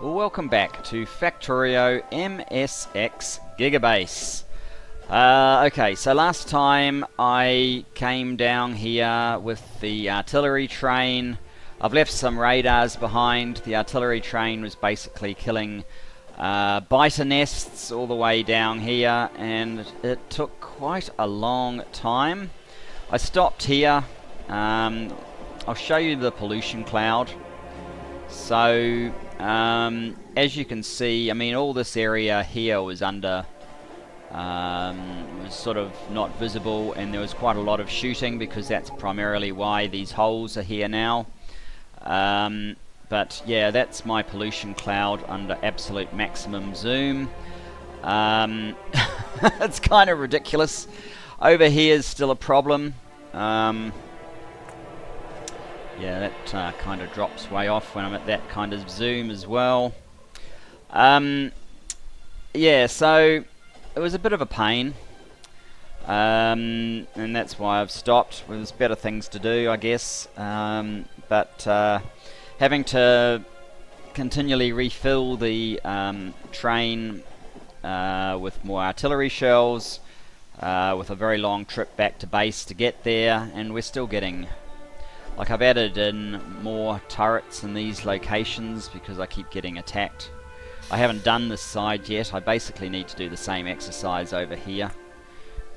Welcome back to Factorio MSX Gigabase. Okay, so last time I came down here with the artillery train. I've left some radars behind. The artillery train was basically killing biter nests all the way down here, and it took quite a long time. I stopped here. I'll show you the pollution cloud. So as you can see, I mean, all this area here was under, was sort of not visible, and there was quite a lot of shooting because that's primarily why these holes are here now. But yeah, that's my pollution cloud under absolute maximum zoom. It's kind of ridiculous. Over here is still a problem. Yeah, that kind of drops way off when I'm at that kind of zoom as well. Yeah, so it was a bit of a pain, and that's why I've stopped. There's better things to do, I guess, but having to continually refill the train with more artillery shells, with a very long trip back to base to get there, and we're still getting... Like, I've added in more turrets in these locations because I keep getting attacked. I haven't done this side yet. I basically need to do the same exercise over here,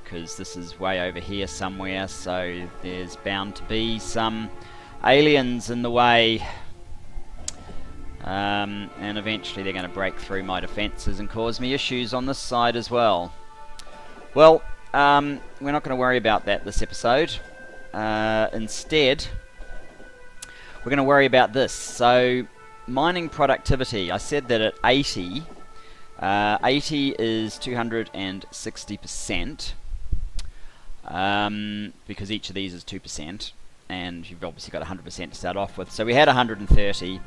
because this is way over here somewhere, so there's bound to be some aliens in the way. And eventually they're going to break through my defences and cause me issues on this side as well. Well, we're not going to worry about that this episode. Instead, we're going to worry about this. So, mining productivity. I said that at 80, 80 is 260%, because each of these is 2%, and you've obviously got 100% to start off with. So we had 130,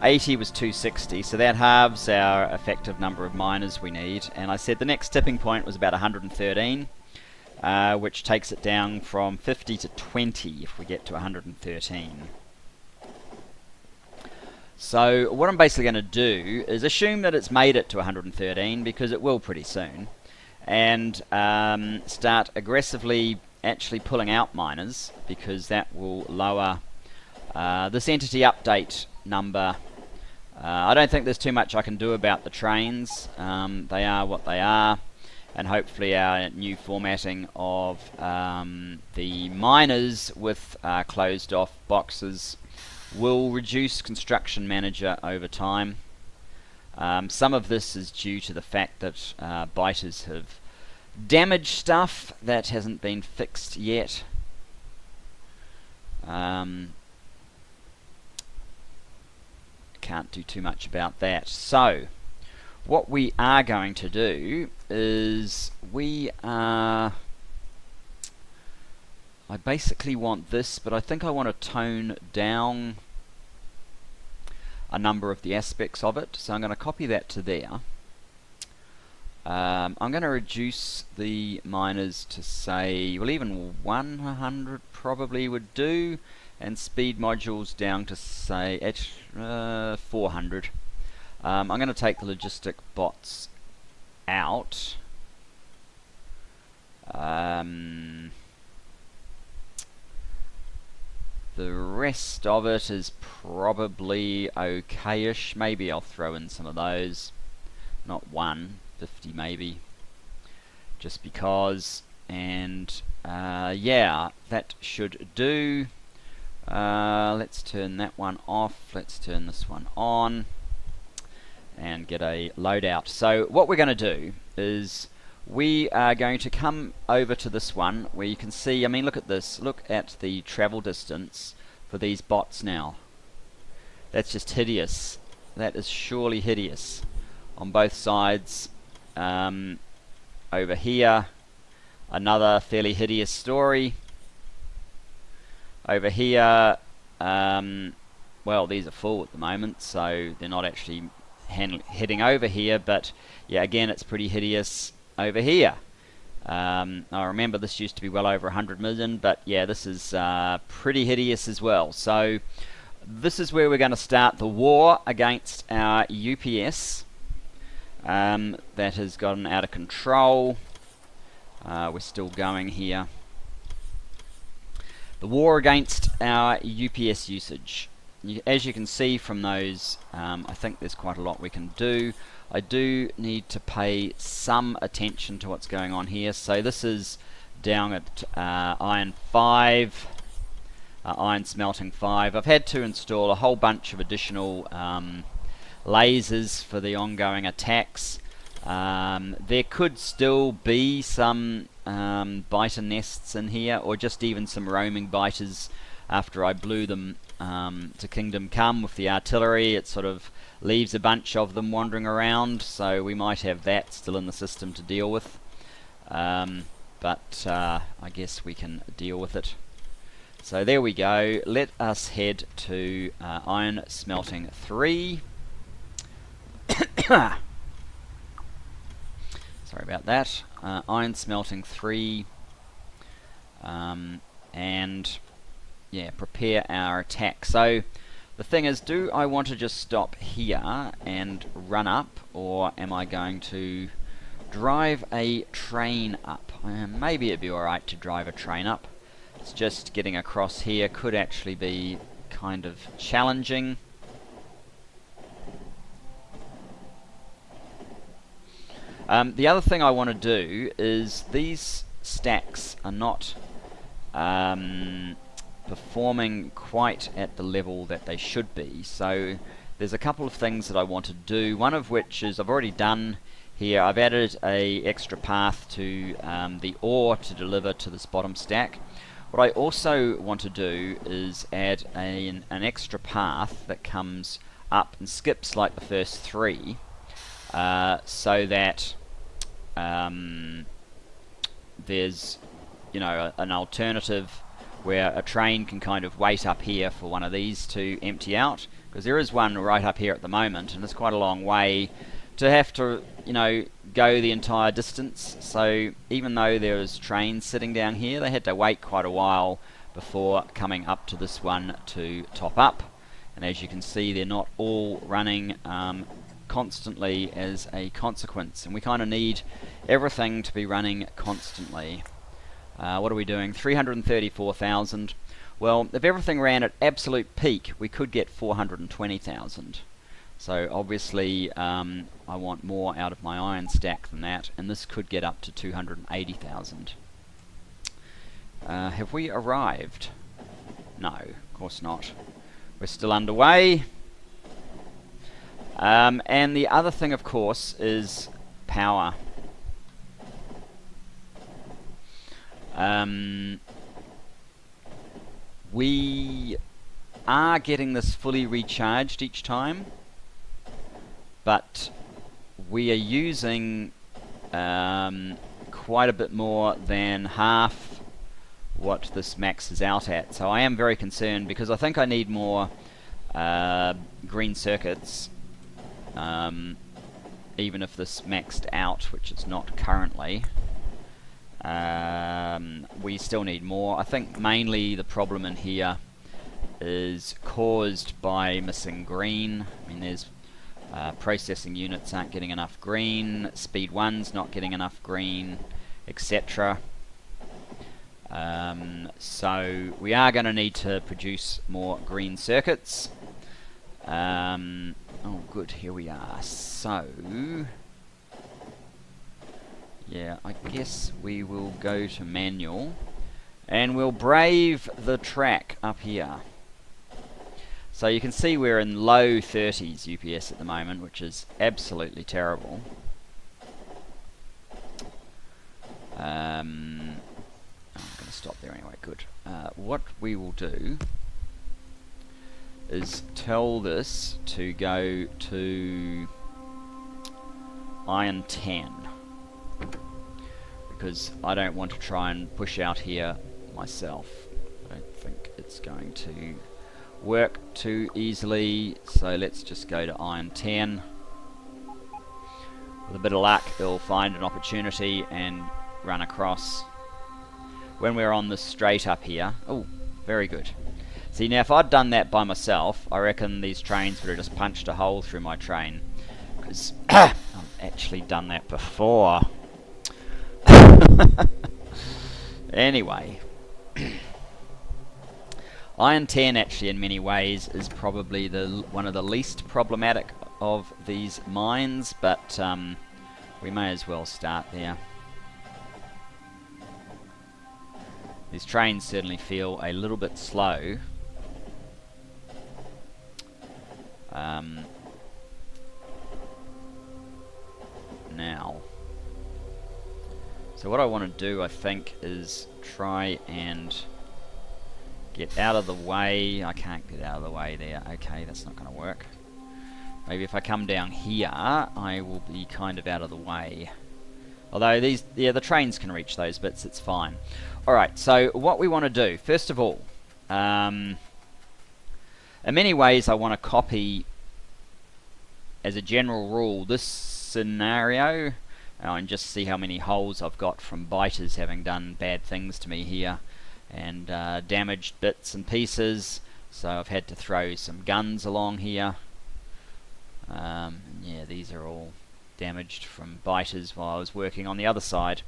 80 was 260, so that halves our effective number of miners we need. And I said the next tipping point was about 113, which takes it down from 50 to 20 if we get to 113. So what I'm basically going to do is assume that it's made it to 113, because it will pretty soon, and start aggressively actually pulling out miners, because that will lower this entity update number. I don't think there's too much I can do about the trains. They are what they are, and hopefully our new formatting of the miners with closed off boxes will reduce Construction Manager over time. Some of this is due to the fact that biters have damaged stuff that hasn't been fixed yet. Can't do too much about that. So what we are going to do is I basically want this, but I think I want to tone down a number of the aspects of it. So I'm going to copy that to there. I'm going to reduce the miners to, say, well, even 100 probably would do, and speed modules down to, say, 400. I'm going to take the logistic bots out. The rest of it is probably okay-ish. Maybe I'll throw in some of those. Not 50 maybe. Just because. And yeah, that should do. Let's turn that one off. Let's turn this one on. And get a loadout. So what we're going to do is we are going to come over to this one where you can see, I mean, look at this. Look at the travel distance for these bots now. That's just hideous. That is surely hideous. On both sides. Over here, another fairly hideous story. Over here, well, these are full at the moment, so they're not actually heading over here, but yeah, again, it's pretty hideous over here. I remember this used to be well over 100 million, but yeah, this is pretty hideous as well. So This is where we're going to start the war against our UPS that has gotten out of control. We're still going here. The war against our UPS usage. As you can see from those, I think there's quite a lot we can do. I do need to pay some attention to what's going on here. So this is down at iron 5, iron smelting 5. I've had to install a whole bunch of additional lasers for the ongoing attacks. There could still be some biter nests in here, or just even some roaming biters after I blew them to Kingdom Come with the artillery. It sort of leaves a bunch of them wandering around, so we might have that still in the system to deal with. But I guess we can deal with it. So there we go. Let us head to iron smelting 3. Sorry about that. Iron smelting 3, and yeah, prepare our attack. So the thing is, do I want to just stop here and run up, or am I going to drive a train up? Maybe it'd be alright to drive a train up. It's just getting across here could actually be kind of challenging. The other thing I want to do is, these stacks are not performing quite at the level that they should be, so there's a couple of things that I want to do, one of which is I've already done here. I've added a extra path to the ore to deliver to this bottom stack. What I also want to do is add an extra path that comes up and skips like the first 3, so that there's, you know, an alternative where a train can kind of wait up here for one of these to empty out, because there is one right up here at the moment, and it's quite a long way to have to, you know, go the entire distance. So even though there was trains sitting down here, they had to wait quite a while before coming up to this one to top up. And as you can see, they're not all running constantly as a consequence, and we kind of need everything to be running constantly. What are we doing? 334,000. Well, if everything ran at absolute peak, we could get 420,000. So obviously I want more out of my iron stack than that, and this could get up to 280,000. Have we arrived? No, of course not. We're still underway. And the other thing, of course, is power. We are getting this fully recharged each time, but we are using quite a bit more than half what this maxes out at. So I am very concerned, because I think I need more green circuits, even if this maxed out, which it's not currently. We still need more. I think mainly the problem in here is caused by missing green. I mean, there's processing units aren't getting enough green, speed 1's not getting enough green, etc. So we are going to need to produce more green circuits. Oh good, here we are. So yeah, I guess we will go to manual, and we'll brave the track up here. So you can see we're in low 30s UPS at the moment, which is absolutely terrible. I'm going to stop there anyway, good. What we will do is tell this to go to iron 10, because I don't want to try and push out here myself. I don't think it's going to work too easily, so let's just go to iron 10. With a bit of luck, they'll find an opportunity and run across. When we're on the straight up here, oh, very good. See, now if I'd done that by myself, I reckon these trains would have just punched a hole through my train. Because I've actually done that before. Anyway. Iron 10 actually in many ways is probably one of the least problematic of these mines, but we may as well start there. These trains certainly feel a little bit slow. Now, so what I want to do, I think, is try and get out of the way. I can't get out of the way there. Okay, that's not going to work. Maybe if I come down here, I will be kind of out of the way. Although these, yeah, the trains can reach those bits, it's fine. Alright, so what we want to do, first of all, in many ways I want to copy, as a general rule, this scenario, and just see how many holes I've got from biters having done bad things to me here, and damaged bits and pieces, so I've had to throw some guns along here. Yeah, these are all damaged from biters while I was working on the other side.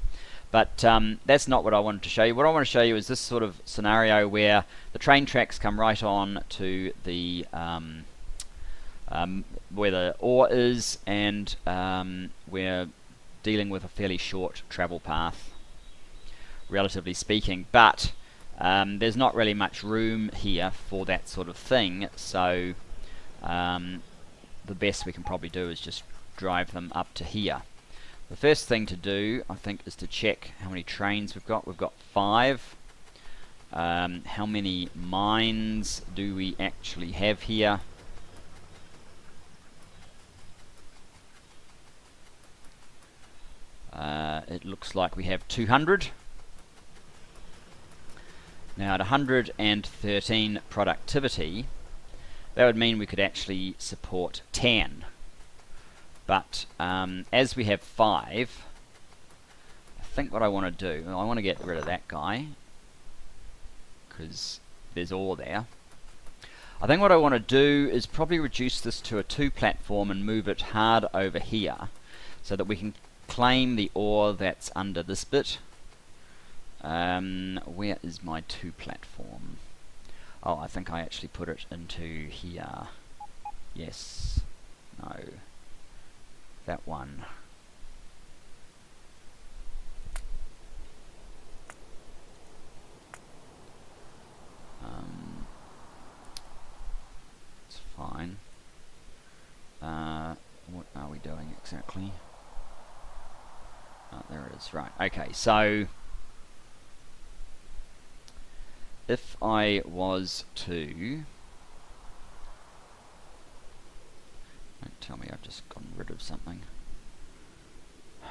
But that's not what I wanted to show you. What I want to show you is this sort of scenario where the train tracks come right on to the where the ore is, and we're dealing with a fairly short travel path, relatively speaking, but there's not really much room here for that sort of thing, so the best we can probably do is just drive them up to here. The first thing to do, I think, is to check how many trains we've got. We've got 5. How many mines do we actually have here? It looks like we have 200. Now at 113 productivity, that would mean we could actually support 10. But as we have 5, I think what I want to do, I want to get rid of that guy, because there's ore there. I think what I want to do is probably reduce this to a 2 platform and move it hard over here, so that we can claim the ore that's under this bit. Where is my 2 platform? Oh, I think I actually put it into here. Yes. No. That one. It's fine. What are we doing exactly? Oh, there it is. Right. Okay, so if I was to... Don't tell me I've just gotten rid of something. I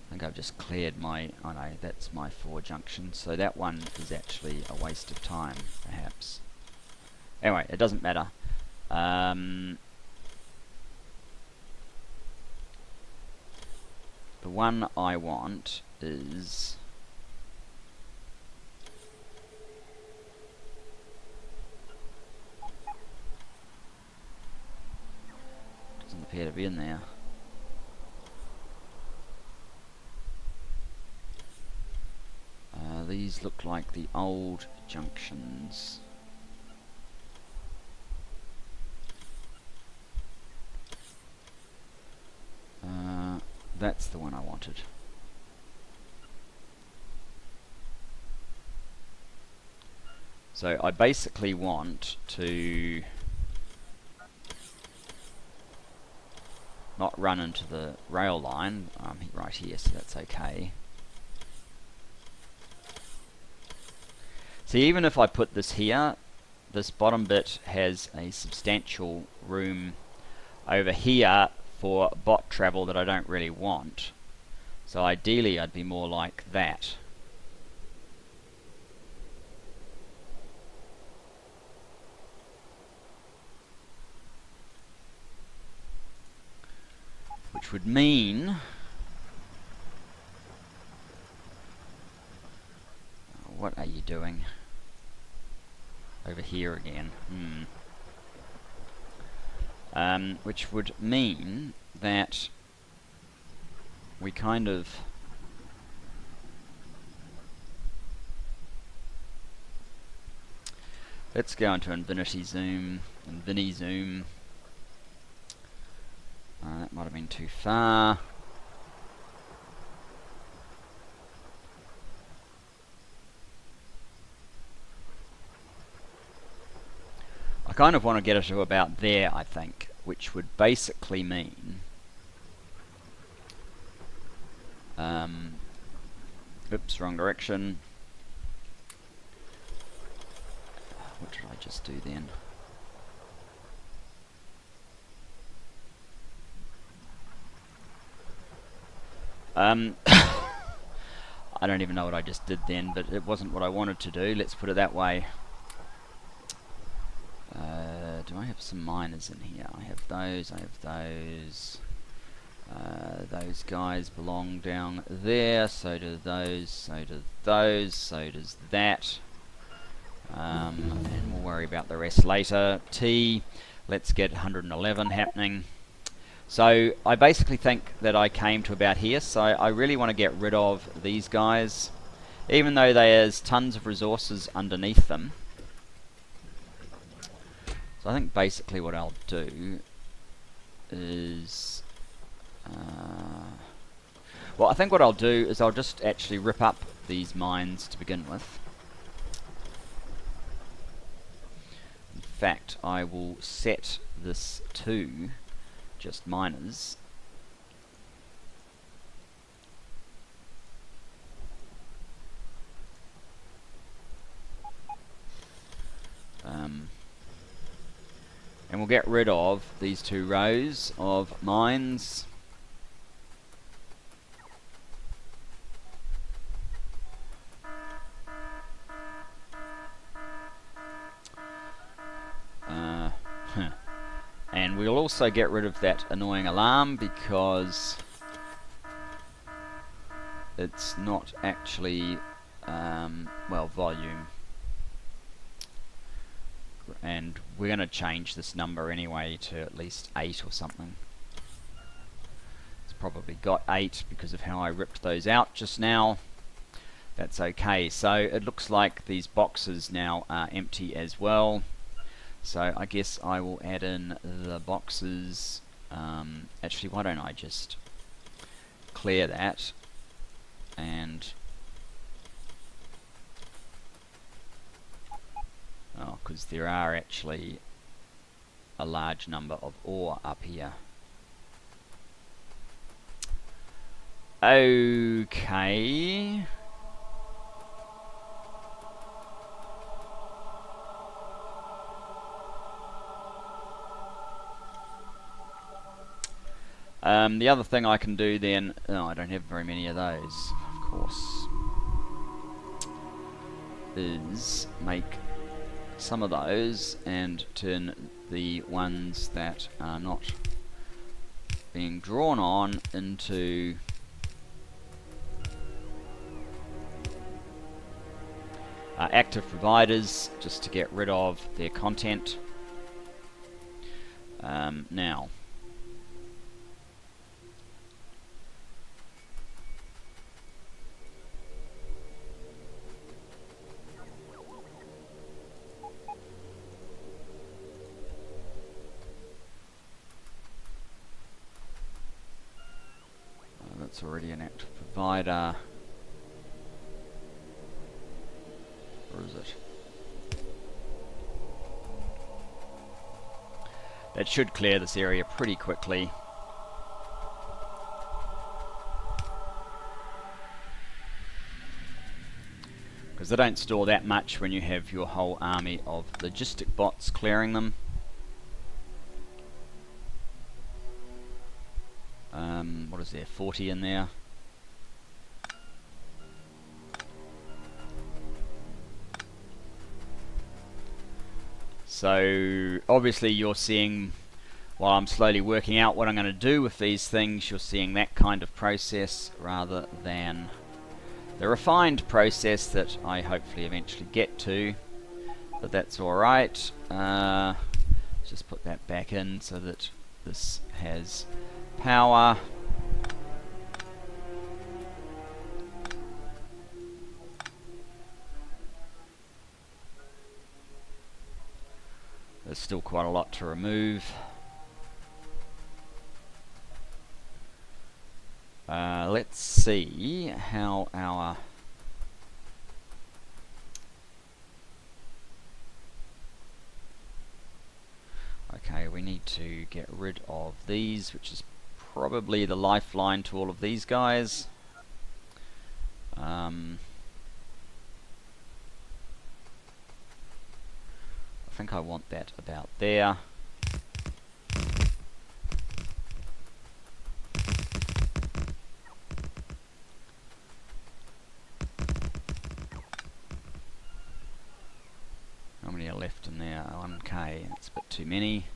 think I've just cleared my... Oh no, that's my 4 junctions, so that one is actually a waste of time, perhaps. Anyway, it doesn't matter. The one I want is... doesn't appear to be in there. These look like the old junctions. That's the one I wanted. So I basically want to not run into the rail line. Right here, so that's okay. See, even if I put this here, this bottom bit has a substantial room over here for bot travel that I don't really want. So ideally I'd be more like that. Which would mean... what are you doing? Over here again. Which would mean that we kind of let's go into Infinity Zoom, Invini Zoom. That might have been too far. I kind of want to get it to about there, I think, which would basically mean oops, wrong direction. What did I just do then? I don't even know what I just did then, but it wasn't what I wanted to do, let's put it that way. Do I have some miners in here? I have those, I have those. Those guys belong down there, so do those, so do those, so does that. And we'll worry about the rest later. T, let's get 111 happening. So I basically think that I came to about here, so I really want to get rid of these guys, even though there's tons of resources underneath them. So I think basically what I'll do is well, I think what I'll do is I'll just actually rip up these mines to begin with. In fact, I will set this to just miners. And we'll get rid of these two rows of mines. And we'll also get rid of that annoying alarm because it's not actually, well, volume. And we're going to change this number anyway to at least 8 or something. It's probably got 8 because of how I ripped those out just now. That's okay. So it looks like these boxes now are empty as well. So I guess I will add in the boxes. Actually, why don't I just clear that and because there are actually a large number of ore up here. Okay. The other thing I can do then, I don't have very many of those, of course, is make some of those and turn the ones that are not being drawn on into active providers, just to get rid of their content. Now, that's already an active provider. Or is it? That should clear this area pretty quickly. Because they don't store that much when you have your whole army of logistic bots clearing them. What is there, 40 in there? So obviously you're seeing, while I'm slowly working out what I'm going to do with these things, you're seeing that kind of process rather than the refined process that I hopefully eventually get to, but that's alright. Just put that back in so that this has power. There's still quite a lot to remove. Let's see how our okay, we need to get rid of these, which is probably the lifeline to all of these guys. I think I want that about there. How many are left in there? 1k. That's a bit too many.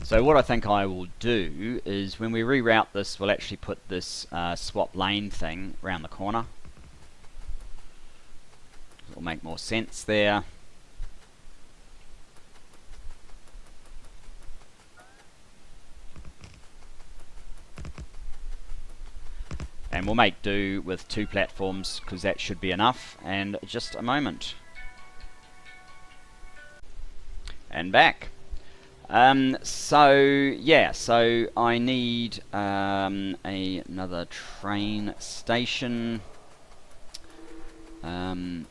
So what I think I will do is when we reroute this, we'll actually put this swap lane thing around the corner. It'll make more sense there. And we'll make do with 2 platforms because that should be enough. And just a moment. And back. So yeah, so I need another train station. The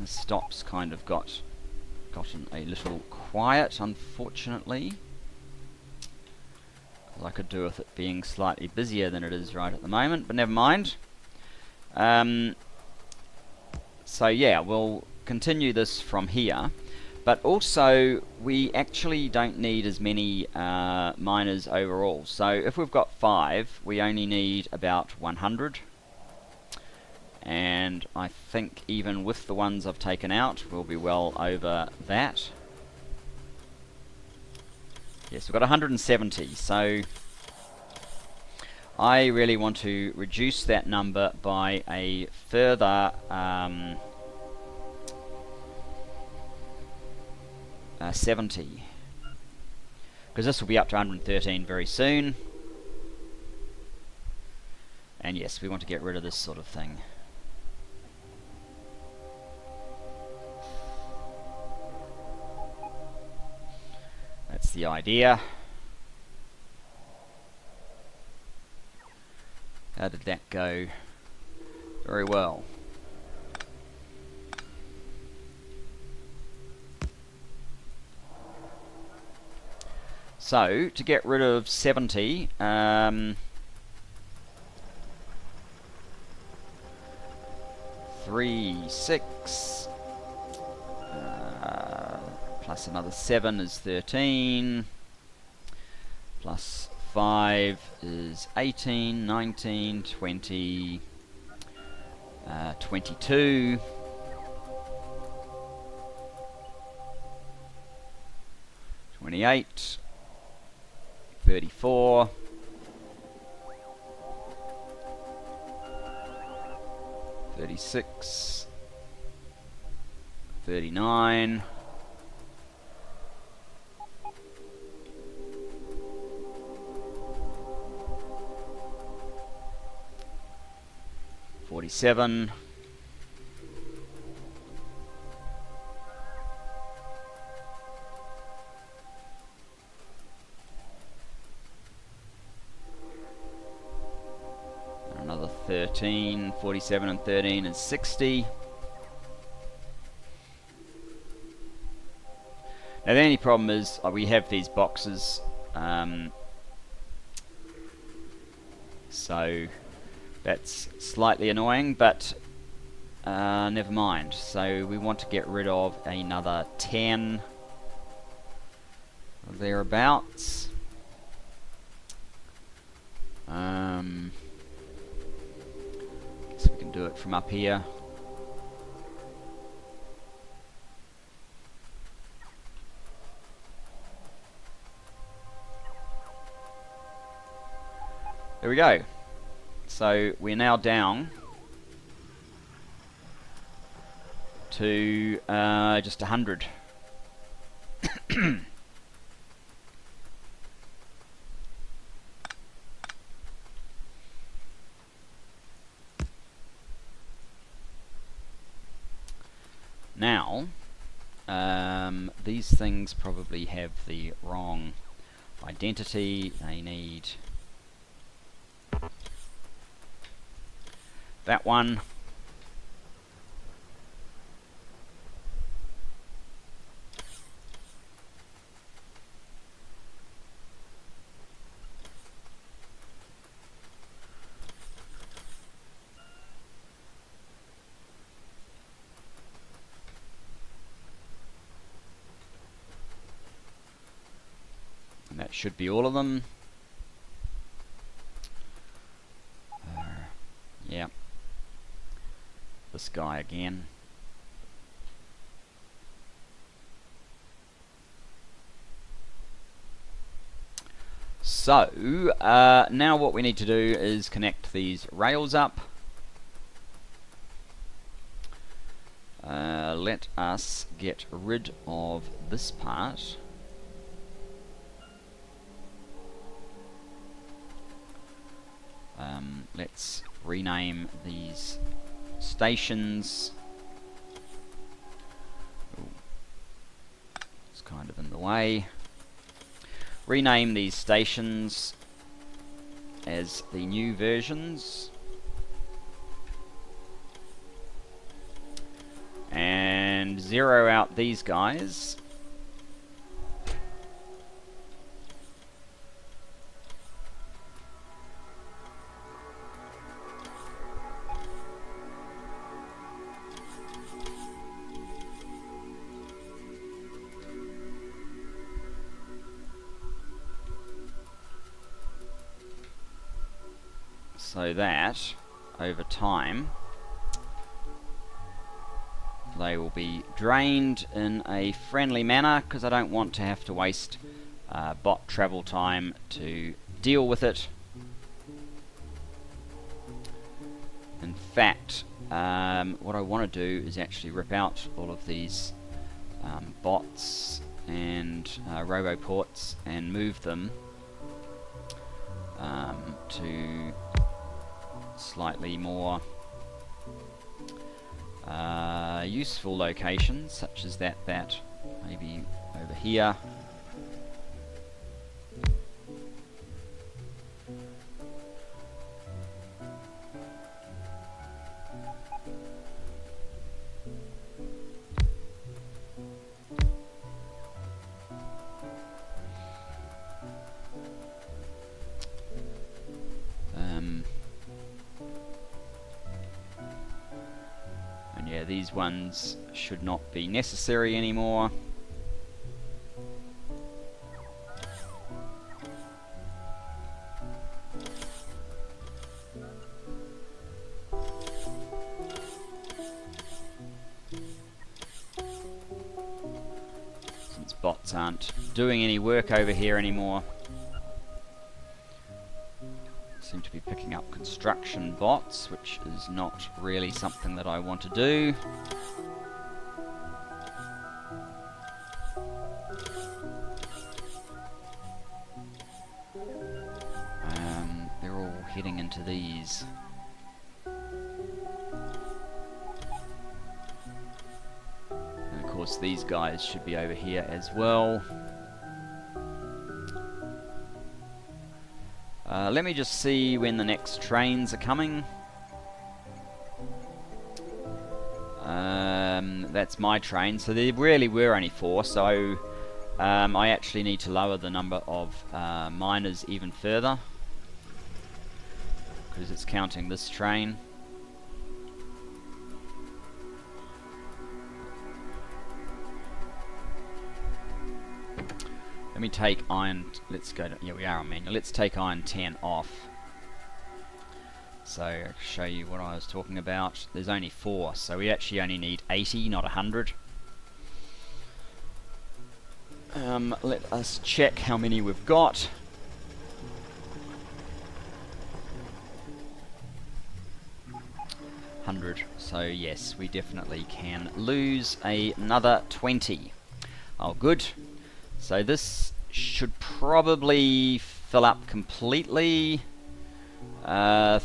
stop's kind of gotten a little quiet, unfortunately. I could do with it being slightly busier than it is right at the moment, but never mind. So yeah, we'll continue this from here. But also, we actually don't need as many miners overall. So if we've got 5, we only need about 100. And I think even with the ones I've taken out, we'll be well over that. Yes, we've got 170. So I really want to reduce that number by a further 70, because this will be up to 113 very soon. And yes, we want to get rid of this sort of thing. That's the idea. How did that go? Very well. So, to get rid of 70, 3, 6, plus another 7 is 13, plus 5 is 18, 19, 20, 22, 28, 34, 36, 39, 47, 13, 47 and 13 is 60. Now the only problem is we have these boxes, so that's slightly annoying, but never mind. So we want to get rid of another 10 thereabouts. So we can do it from up here. There we go. So we're now down to just 100. Now, these things probably have the wrong identity. They need that one. And that should be all of them. Yeah. This guy again. So, now what we need to do is connect these rails up. Let us get rid of this part. Let's rename these stations. Ooh, it's kind of in the way. Rename these stations as the new versions. And zero out these guys. So that, over time, they will be drained in a friendly manner, because I don't want to have to waste bot travel time to deal with it. In fact, what I want to do is actually rip out all of these bots and roboports and move them to slightly more useful locations, such as that maybe over here. And yeah, these ones should not be necessary anymore. Since bots aren't doing any work over here anymore. Seem to be picking up construction bots, which is not really something that I want to do. They're all heading into these. And of course these guys should be over here as well. Let me just see when the next trains are coming. That's my train, so there really were only 4, so I actually need to lower the number of miners even further, because it's counting this train. Let me take iron, let's go to, yeah, we are on manual. Let's take iron 10 off. So, I'll show you what I was talking about. There's only 4, so we actually only need 80, not 100. Let us check how many we've got. 100. So yes, we definitely can lose another 20. Oh, good. So this should probably fill up completely. I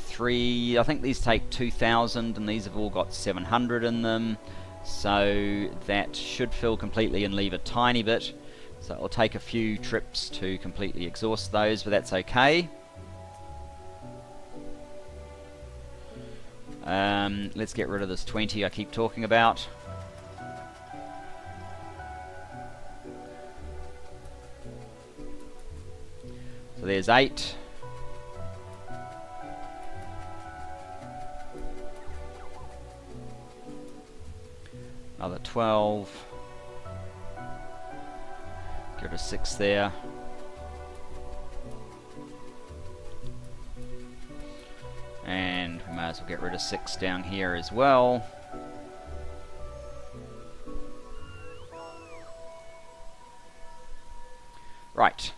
think these take 2,000 and these have all got 700 in them. So that should fill completely and leave a tiny bit. So it'll take a few trips to completely exhaust those, but that's okay. Let's get rid of this 20 I keep talking about. So there's 8. Another 12. Get rid of 6 there. And we may as well get rid of 6 down here as well. Right.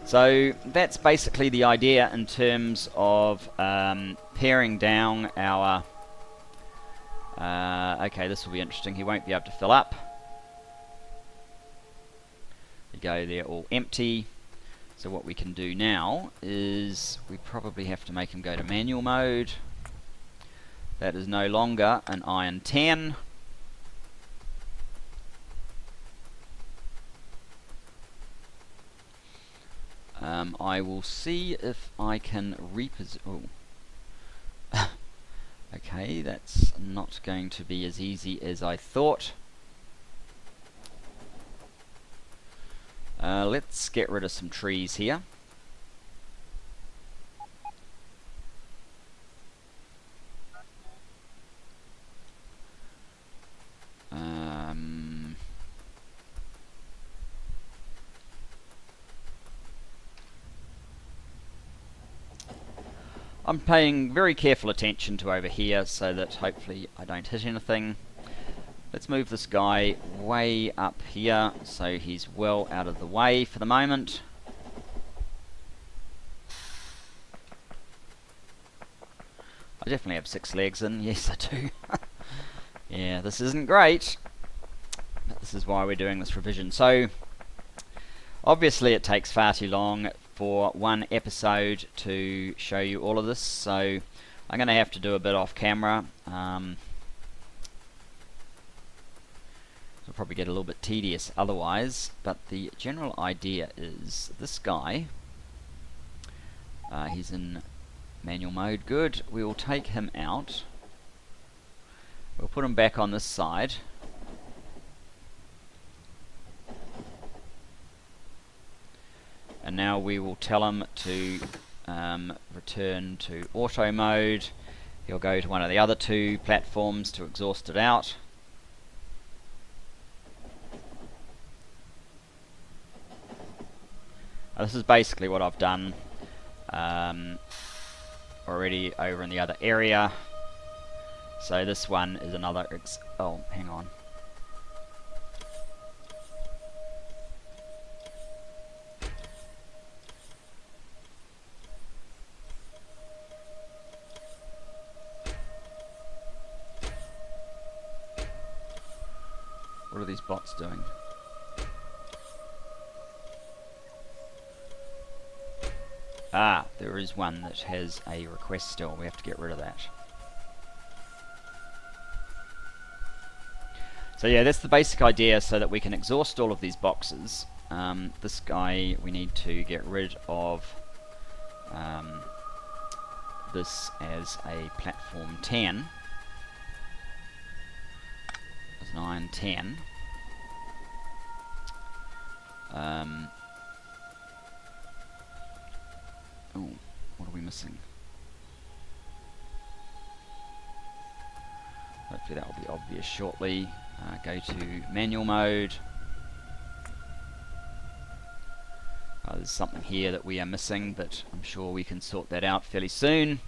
So that's basically the idea in terms of paring down our... okay, this will be interesting. He won't be able to fill up. You go there all empty. So what we can do now is we probably have to make him go to manual mode. That is no longer an iron 10. I will see if I can reposition... Oh. Okay, that's not going to be as easy as I thought. Let's get rid of some trees here. I'm paying very careful attention to over here so that hopefully I don't hit anything. Let's move this guy way up here so he's well out of the way for the moment. I definitely have 6 legs in, yes I do. Yeah, this isn't great, but this is why we're doing this revision. So, obviously it takes far too long for one episode to show you all of this, so I'm going to have to do a bit off camera. It'll probably get a little bit tedious otherwise, but the general idea is this guy, he's in manual mode, good. We will take him out. We'll put him back on this side. And now we will tell him to return to auto mode. He'll go to one of the other 2 platforms to exhaust it out. This is basically what I've done already over in the other area. So this one is another oh, hang on. What are these bots doing? Ah, there is one that has a request still. We have to get rid of that. So yeah, that's the basic idea, so that we can exhaust all of these boxes. This guy, we need to get rid of this as a platform 10. As an iron 10. Oh, what are we missing? Hopefully that will be obvious shortly. Go to manual mode. There's something here that we are missing, but I'm sure we can sort that out fairly soon.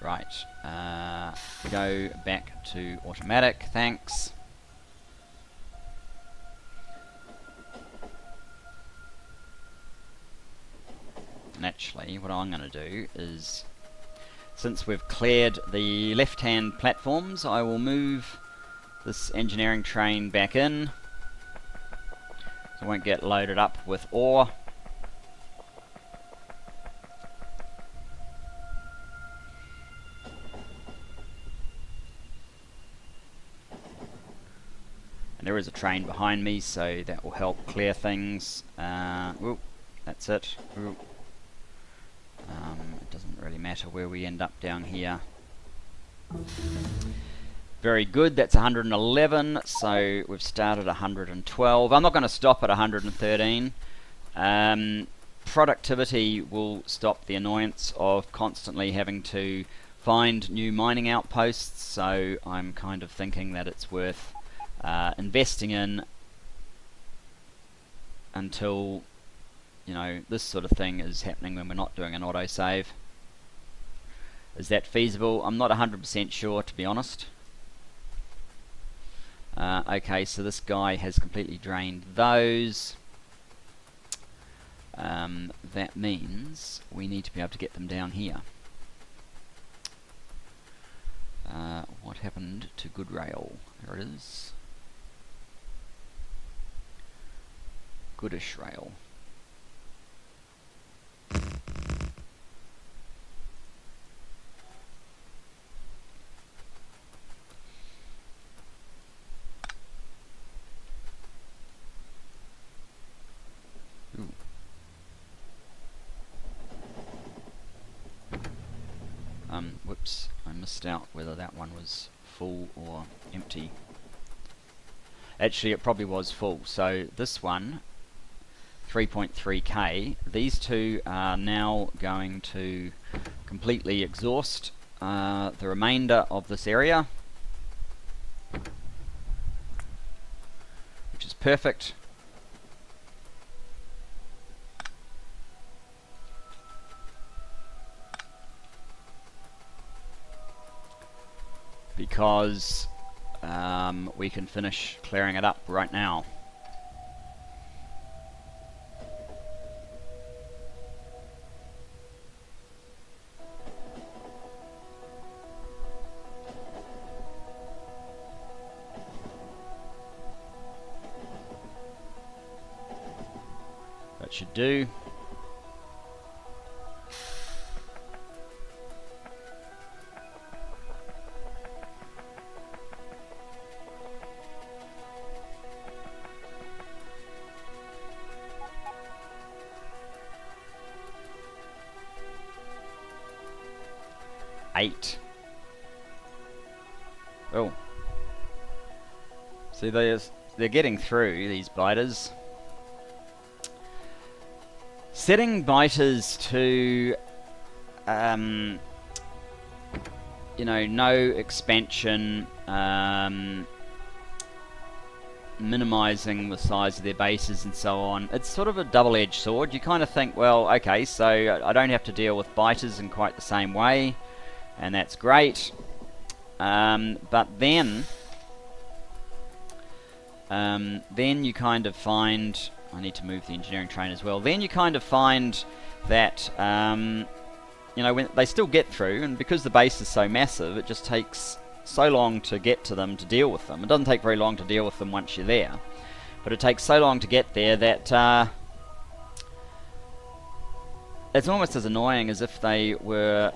Right, go back to automatic, thanks. actually, what I'm going to do is, since we've cleared the left-hand platforms, I will move this engineering train back in, so it won't get loaded up with ore. And there is a train behind me, so that will help clear things. Ooh, that's it. Ooh. It doesn't really matter where we end up down here. Very good, that's 111, so we've started 112. I'm not going to stop at 113. Productivity will stop the annoyance of constantly having to find new mining outposts, so I'm kind of thinking that it's worth investing in until, you know, this sort of thing is happening when we're not doing an autosave. Is that feasible? I'm not 100% sure, to be honest. Okay, so this guy has completely drained those. That means we need to be able to get them down here. What happened to good rail? There it is. Goodish rail. Ooh. Whoops, I missed out whether that one was full or empty. Actually, it probably was full, so this one, 3.3k, these two are now going to completely exhaust the remainder of this area, which is perfect. Because we can finish clearing it up right now. That should do. Eight. Oh. See, they're getting through, these biters. Setting biters to, you know, no expansion, minimizing the size of their bases and so on. It's sort of a double-edged sword. You kind of think, well, okay, so I don't have to deal with biters in quite the same way, and that's great. But then you kind of find, I need to move the engineering train as well. Then you kind of find that you know, when they still get through, and because the base is so massive, it just takes so long to get to them, to deal with them. It doesn't take very long to deal with them once you're there, but it takes so long to get there that it's almost as annoying as if they were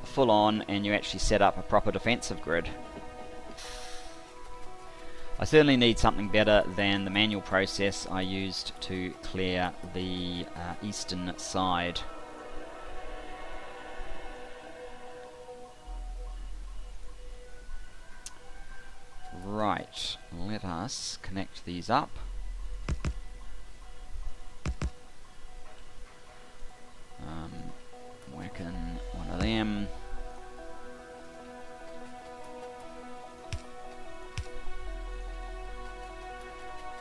full on and you actually set up a proper defensive grid. I certainly need something better than the manual process I used to clear the eastern side. Right, let us connect these up. Whack in one of them.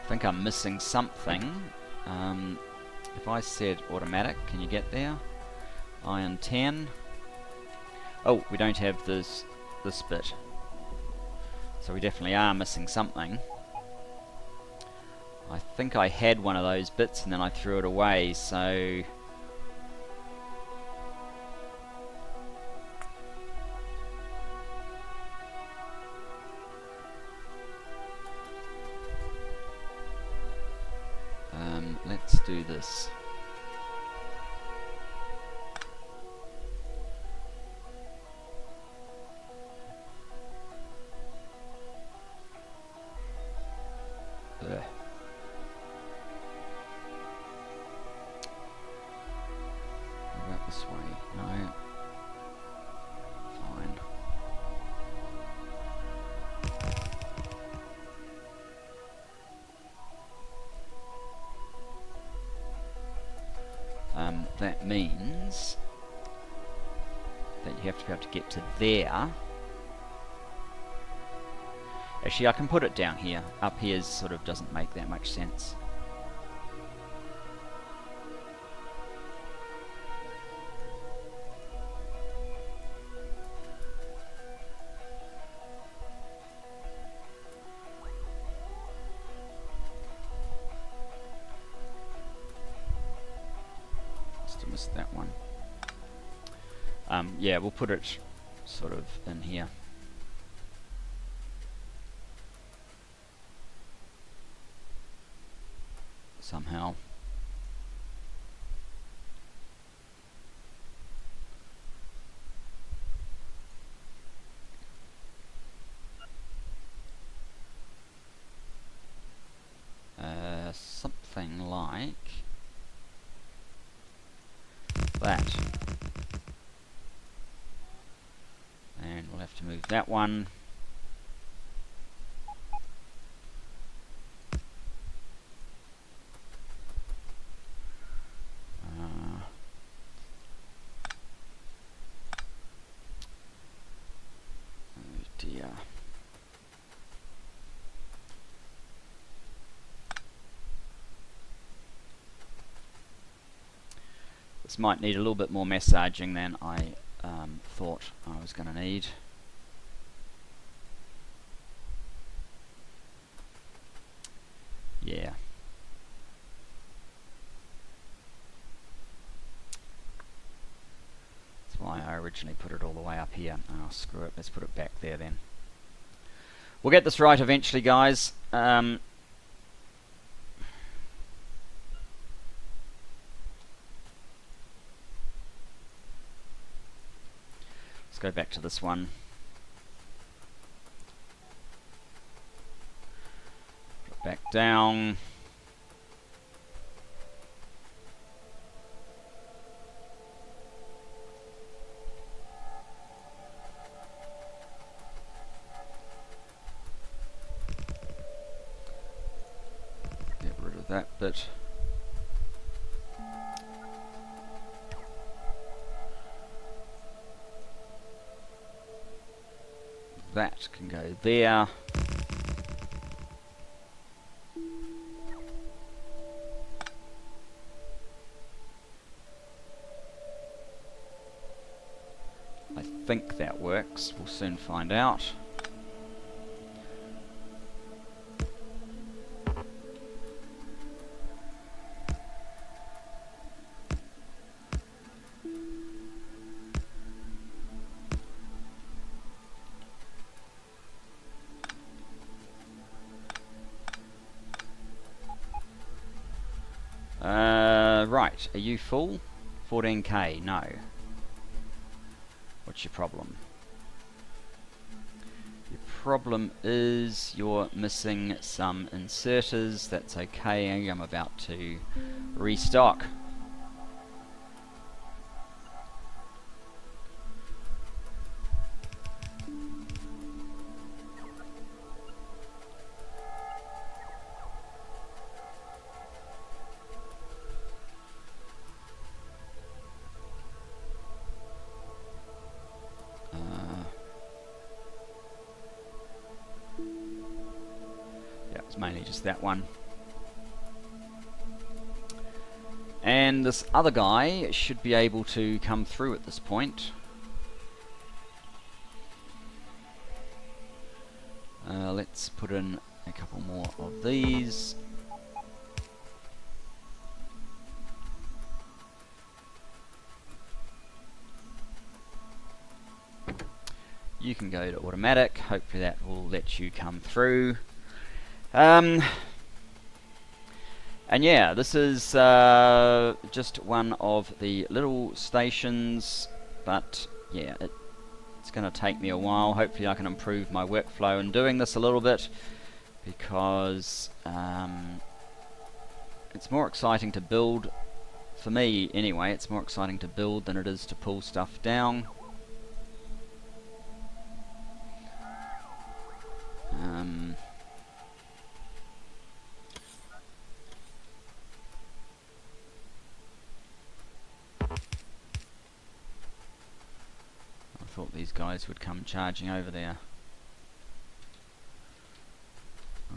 I think I'm missing something. If I said automatic, can you get there? Iron 10. Oh, we don't have this bit. So we definitely are missing something. I think I had one of those bits and then I threw it away, so do this. Ugh. What about this way? No. Fine. That means that you have to be able to get to there. Actually, I can put it down here. Up here sort of doesn't make that much sense. Still missed that one. Yeah, we'll put it sort of in here. Somehow. Something like that. And we'll have to move that one. Oh dear. This might need a little bit more massaging than I thought I was going to need. Yeah. That's why I originally put it all the way up here. Oh, screw it. Let's put it back there then. We'll get this right eventually, guys. Let's go back to this one. Put it back down. Get rid of that bit. That can go there. I think that works. We'll soon find out. Right, are you full? 14k, no. What's your problem? Your problem is you're missing some inserters. That's okay, I'm about to restock. Mainly just that one. And this other guy should be able to come through at this point. Let's put in a couple more of these. You can go to automatic. Hopefully that will let you come through. And yeah, this is just one of the little stations, but yeah, it's going to take me a while. Hopefully I can improve my workflow in doing this a little bit, because it's more exciting to build, for me anyway, it's more exciting to build than it is to pull stuff down. I thought these guys would come charging over there.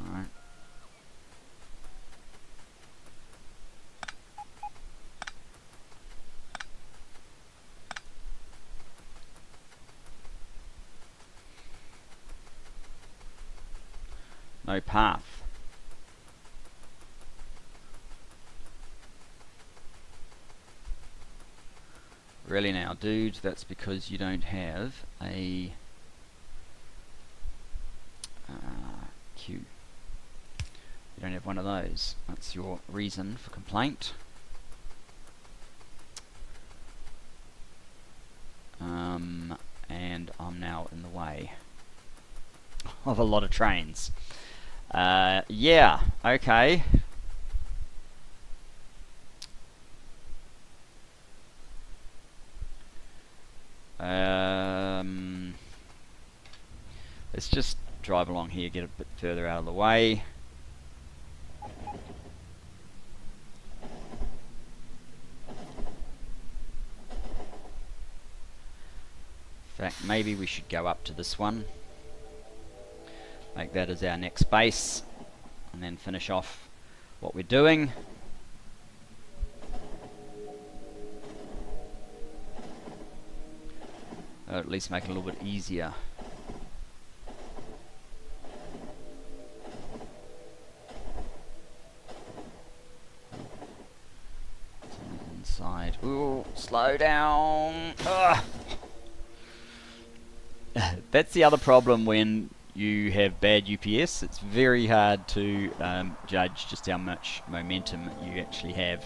Alright. No path. Really now, dude, that's because you don't have a queue. You don't have one of those. That's your reason for complaint. And I'm now in the way of a lot of trains. Yeah, okay. Let's just drive along here, get a bit further out of the way. In fact, maybe we should go up to this one. Make that as our next base, and then finish off what we're doing. Or at least make it a little bit easier. Inside. Ooh, slow down. Ugh. That's the other problem when you have bad UPS. It's very hard to judge just how much momentum you actually have.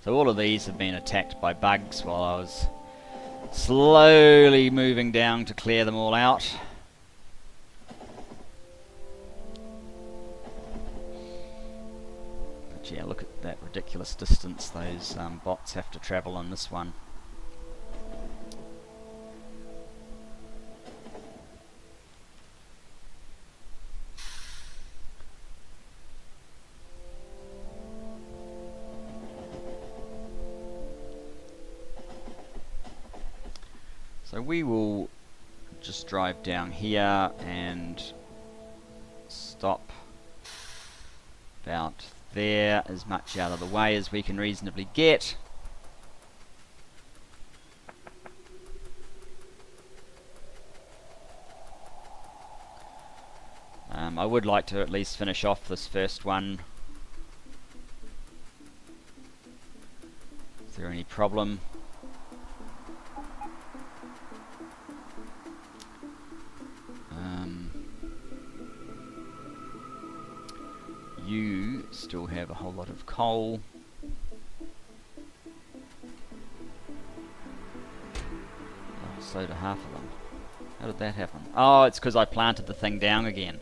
So all of these have been attacked by bugs while I was slowly moving down to clear them all out. But yeah, look at that ridiculous distance those bots have to travel on this one. So we will just drive down here and stop about there, as much out of the way as we can reasonably get. I would like to at least finish off this first one. Is there any problem? You still have a whole lot of coal. Oh, so do half of them. How did that happen? Oh, it's because I planted the thing down again.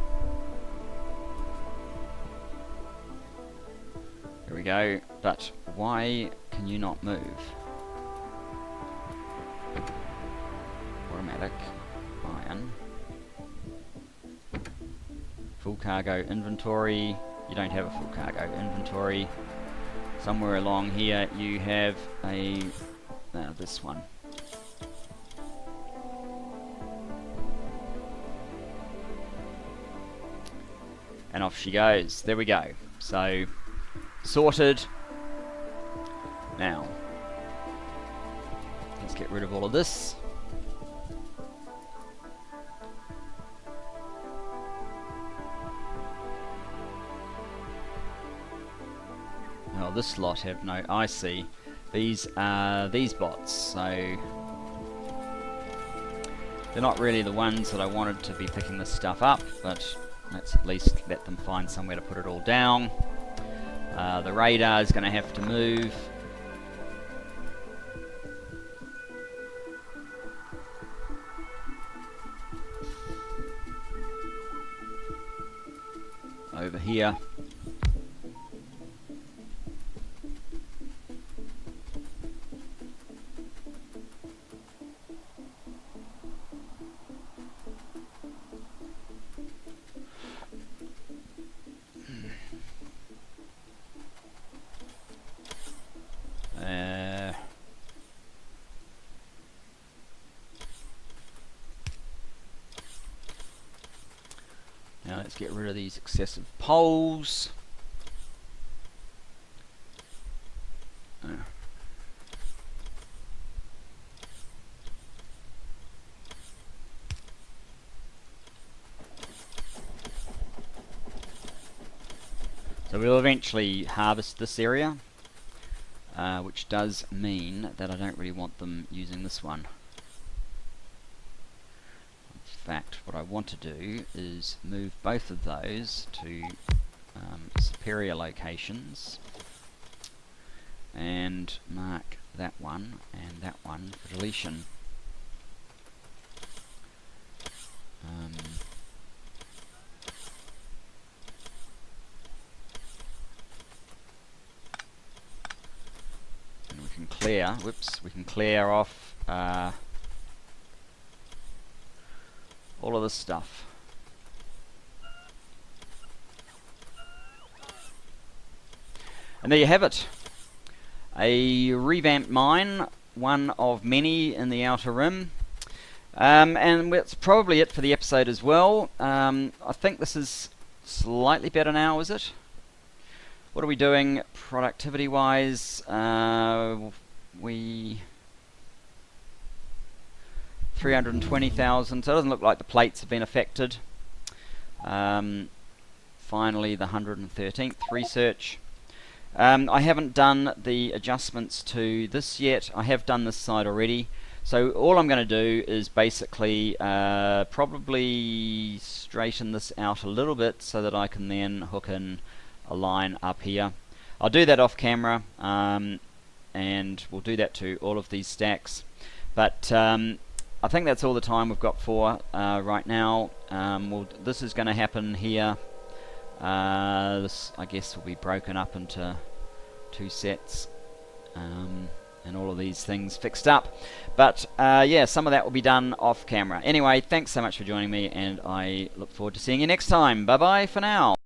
No. There we go. But why can you not move? Automatic. Iron. Full cargo inventory. You don't have a full cargo inventory. Somewhere along here you have a... this one. And off she goes. There we go. So, sorted. Now, get rid of all of this. Oh, this lot have no... I see. These are these bots, so... they're not really the ones that I wanted to be picking this stuff up, but let's at least let them find somewhere to put it all down. The radar is going to have to move. Over here. Now let's get rid of these excessive poles. So we'll eventually harvest this area, which does mean that I don't really want them using this one. In fact, what I want to do is move both of those to superior locations and mark that one and that one for deletion. And we can clear, we can clear off all of this stuff. And there you have it. A revamped mine, one of many in the Outer Rim. And that's probably it for the episode as well. I think this is slightly better now, is it? What are we doing productivity wise? We 320,000, so it doesn't look like the plates have been affected. Finally, the 113th research. I haven't done the adjustments to this yet. I have done this side already. So all I'm going to do is basically probably straighten this out a little bit so that I can then hook in a line up here. I'll do that off camera, and we'll do that to all of these stacks. But I think that's all the time we've got for right now. This is going to happen here. This, I guess, will be broken up into 2 sets, and all of these things fixed up. But yeah, some of that will be done off camera. Anyway, thanks so much for joining me, and I look forward to seeing you next time. Bye bye for now.